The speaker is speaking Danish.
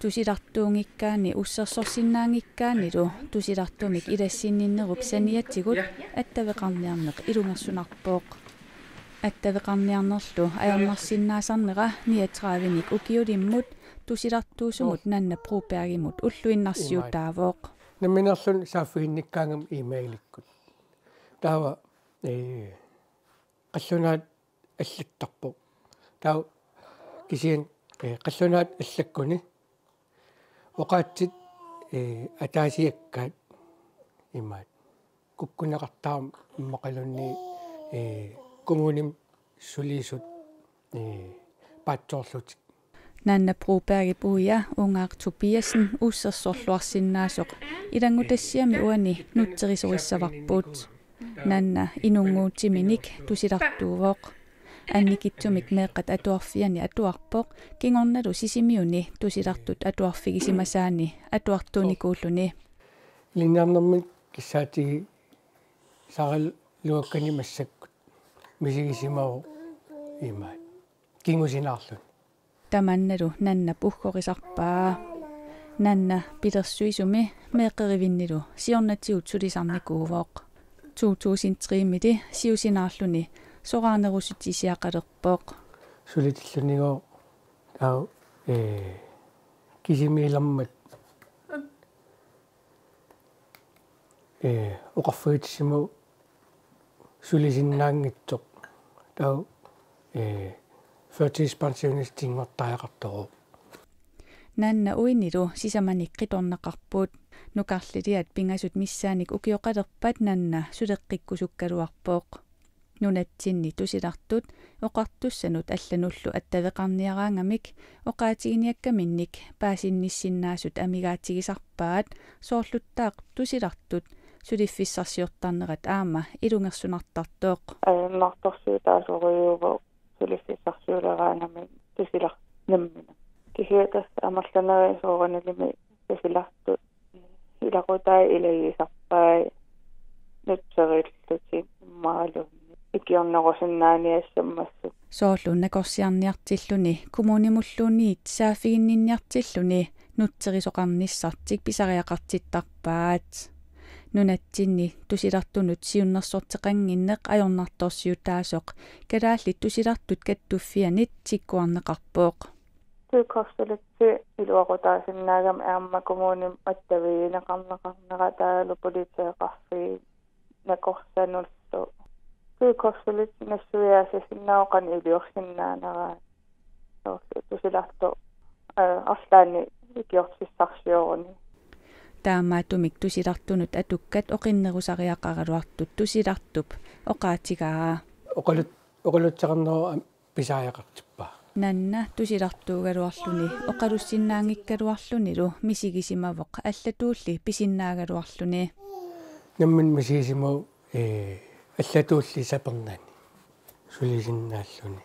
tusilartuungikkaani ussерсорсиннаангиккааниlu tusilartumik ilassiinninnerup saniatigut attaveqarniarneq ilungersunarpooq attaveqarniarnerlu ajornarsinnaasarnera 39-nik ukiulimmut tusilartuusumut nanna Brobergimut ulluinnarsiutaavooq naminerlun saaffiinnikkaangam emailikkut taava qallunaat аллаттарпо таа кисиан қаллунаат аллаккуни оқаатсит атаасиаккаат имаат куккунеқартаам иммақалунни коммуним сулисут паатсоорлутик Nanna Broberg puhuja ungaaq Tobiasen uussersorluarsinnaasuq ilangutassiami uani nutterisorissavарпут Nanna inunguutiminik tusilartuuvooq annikitsumik meeqqat atuarfiani atuarpoq kingornalu sisimiuni tusilartut atuarfigisimasaani atuartuunikuulluni linnaarnermik kissaatigi saral luakkani massakkut misigisimao imaat kingusinaarlun tamannalu nanna puhkorisarpaa nanna pilersuisumi meeqqerivinnilu siornatiut sulisarnikuuvooq 2003-miti siusinaarluni soraarnerusutisiaqalerpooq sulitillunigo tau kisimiilermat oqarfugitissimu sulisinnaangitsoq tau førtidspensionistingortariaqartoru nanna uinnilu sisamanik qitornaqarpuut nukarliliat pingasut missaanik ukioqalerpat nanna suleqqikkusukkaluarpooq nunatsinni tusilartut oqartussanut allanullu attaveqarniaraangamik oqaatiginiakkaminnik paasinnissinnaasut amigaatigisarpaat soorluttaaq tusilartut suliffissarsiortarnerat aama ilungersunartartooq nartorsuutaasoriuvo suliffissarsiuleraanami tusilarnammina kisiatas amarlaneri sooranilimi tusilartut ilaqutai ilagisarpai nutserillutin maalun ikiornerusinnaaniassammassut soorlunna korsiarniartilluni kommunimulluunniit saafiginninniartilluni nutterisoqarnissartik pisariaqartittarpaat nunatsinni tusilartunut siunnersorteqanginneq ajornartorsiutaasoq kalaallit tusilartut kattuffianit tikkuarneqarpooq tukorsulutsi iluaqutaasinnaagam aamma kommunim attaviineqarneqarnera taalu politeeqarfii nakorsanullu tukorsulut nassuiaasasinnaaoqan iliorsinnaanera tusilartu arlaani ikiortissarsioruni taamaatumik tusilartunut atukkat oqinnerusariaqaraluartut tusilartup oqaatigaa oqalutseqarnera pisaajaqartippaa nanna tusilartuugaluarluni oqalussinnaangikkaluarlunilu misigisimavoq allatuulli pisinnaagaluarluni nammin misigisimau allatuulli sapernaani sulisinnaalluni